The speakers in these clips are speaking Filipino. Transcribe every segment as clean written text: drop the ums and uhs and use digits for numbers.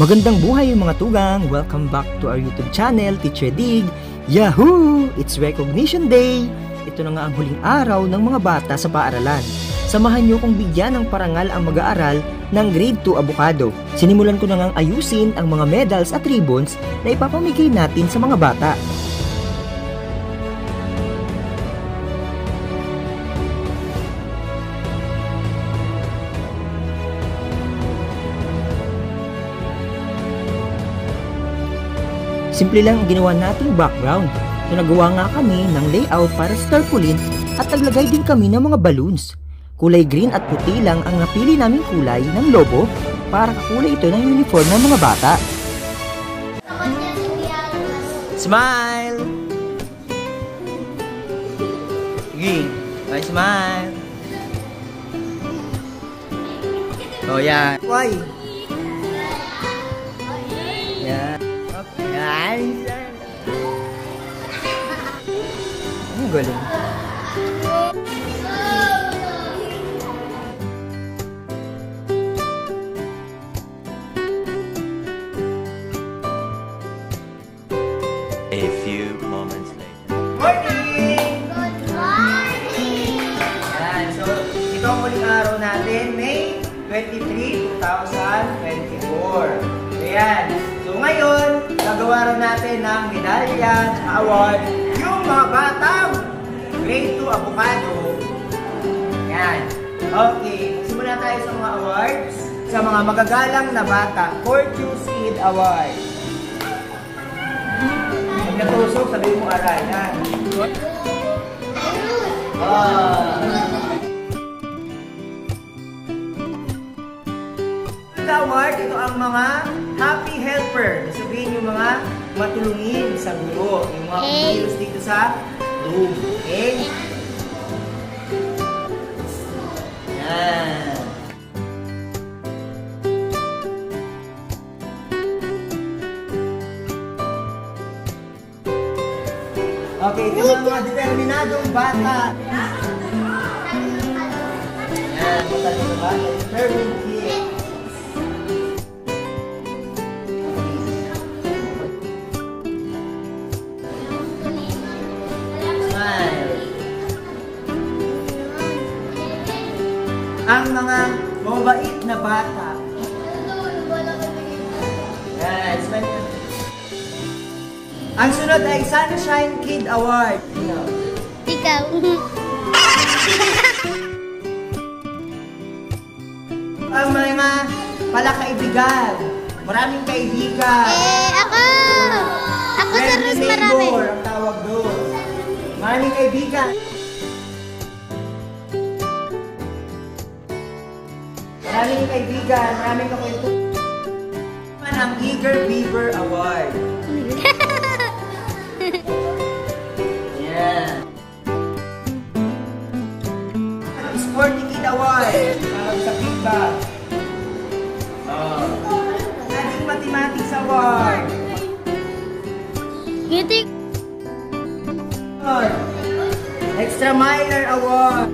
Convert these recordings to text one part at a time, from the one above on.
Magandang buhay mga tugang! Welcome back to our YouTube channel, Teacher Dig. Yahoo! It's Recognition Day! Ito na nga ang huling araw ng mga bata sa paaralan. Samahan niyo kong bigyan ng parangal ang mag-aaral ng Grade 2 Abogado. Sinimulan ko na ngang ayusin ang mga medals at ribbons na ipapamigay natin sa mga bata. Simple lang ang ginawa nating background. So nagawa nga kami ng layout para sa tarpaulin at naglagay din kami ng mga balloons. Kulay green at puti lang ang napili naming kulay ng logo para kakulay ito ng uniform ng mga bata. Smile! Sige, bye smile! Oh yan! Why? Yan! Yan! Ang galing! A few moments later. Morning! Good morning! Yan, so ito ang muling araw natin, May 23, 2024. Ayan, so ngayon, nagawa rin natin ng medalya at award yung mga batang Grade 2 Abogado. Yan, okay, simula tayo sa mga awards sa mga magagalang na bata. Fortune Seed Award. Pag natusok, sabihin mo aray. Yan. Award, ito ang mga happy helper. Sabihin yung mga matulungin sa guro. Yung mga kumilos dito sa room. Okay? Yan. Okay, ito ang mga determinadong bata. Yan, determinadong bata. Determined kids. Ang mga mabait na bata. Yan, smile. Ang sunod ay Sunshine Kid Award. Ikaw. Ang mga palakaibigan. Maraming kaibigan. Ako! Ako sa Rus marami. Neighbor, ang tawag doon. Maraming kaibigan. Maraming kaibigan, maraming kakwento. Ang Eager Beaver Award. Yeah. Sporty Kid Award. Tawag sa feedback. Ating Mathematics Award. Ngitik. Extra Miler Award.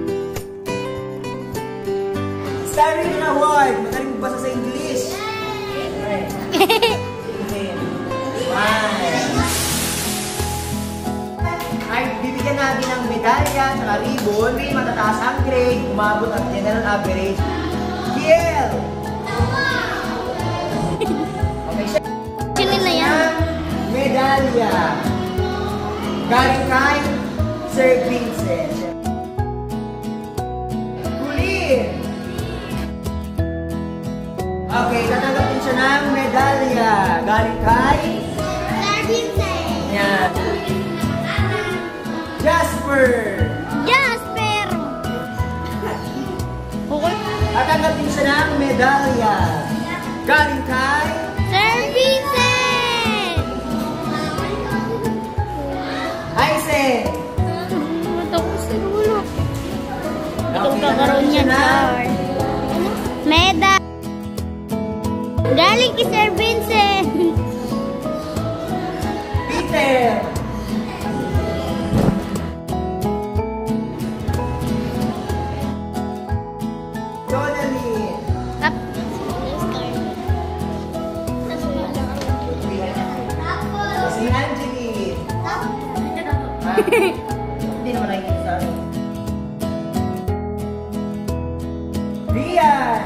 Starring Award. Magaling mo basa sa English. Ay, bibigyan natin ng medalya sa ribbon. May matataas ang grade. Umabot ang general average. Kiel! Okay, siya. Sino na yan? Medalya. Galing kay Sir Vincent. Kulin! Okay, tatanggapin siya ng medalya. Galing kay Sir Vincent. yan. Jasper! Jasper! Okay. Tatanggapin siya ng medalya. Galing kay Sir Vincent! Aisen! Ito ko sa ulo. Itong Okay, kakaroon niya tatanggapin siya Char. Meda! Galing kay Sir Vincent! Peter! Jonaline! Up. Hindi naman nakikita sa akin. Rian!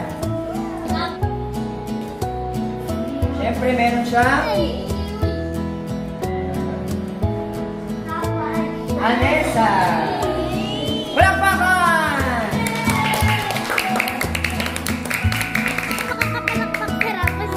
Siyempre, meron siyang Anessa! Palakpakan! Nakakapalakpak si Rapas.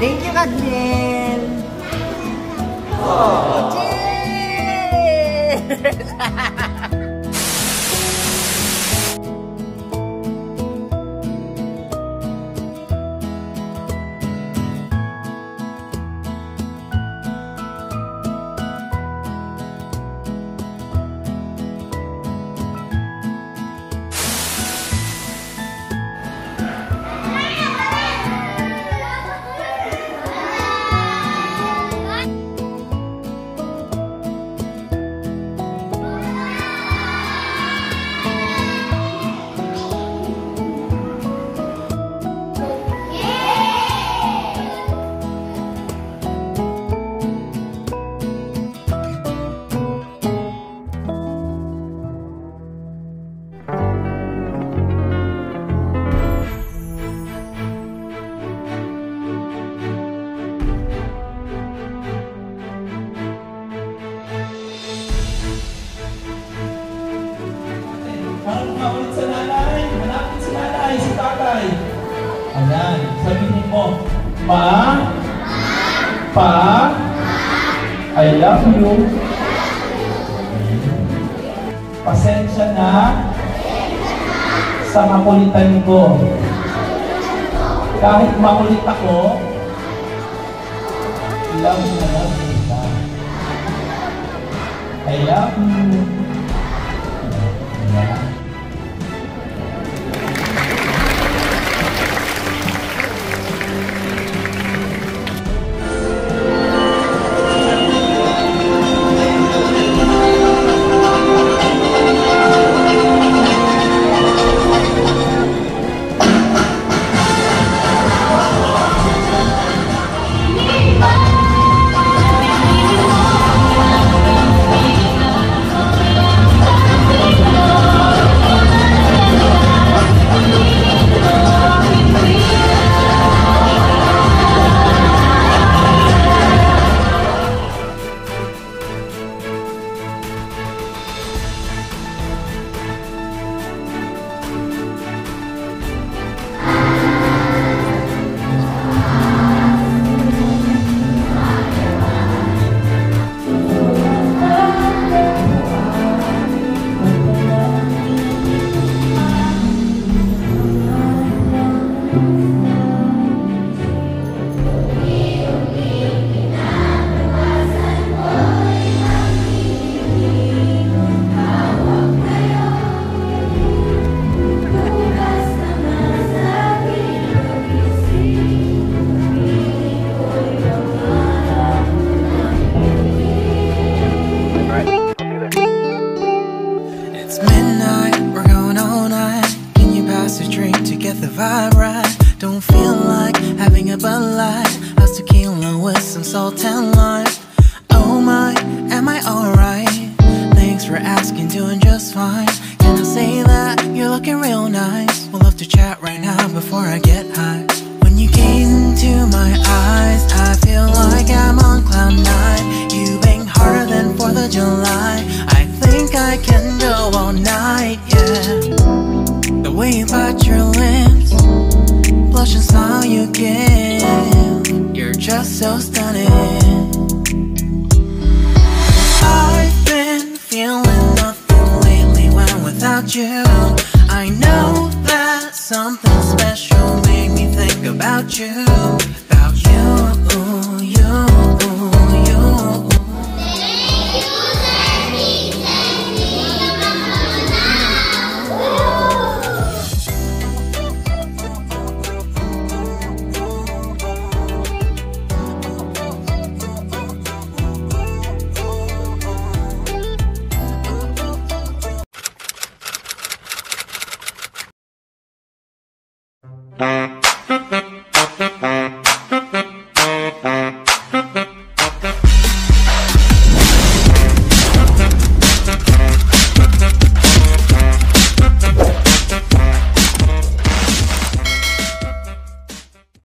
Thank you, Kadnel! Oh, cheers! Parang maulit sa nanay. Malapit si nanay, si tatay. Ayan, sabihin mo, Pa? Pa? I love you. Pasensya na sa makulitan ko. Kahit makulit ako, love kita. I love you. Yeah. the vibe right. Don't feel like having a Bud Light. How's tequila with some salt and lime? Oh my, am I alright? Thanks for asking, doing just fine. Can I say that you're looking real nice? We'll love to chat right now before I get high. When you gaze into my eyes, I feel like I'm on cloud nine. You bang harder than 4th of July. I think I can go all night, yeah. The way you bite your lips, blush and smile you give. You're just so stunning. I've been feeling nothing lately when without you. I know that something special made me think about you. About you, you.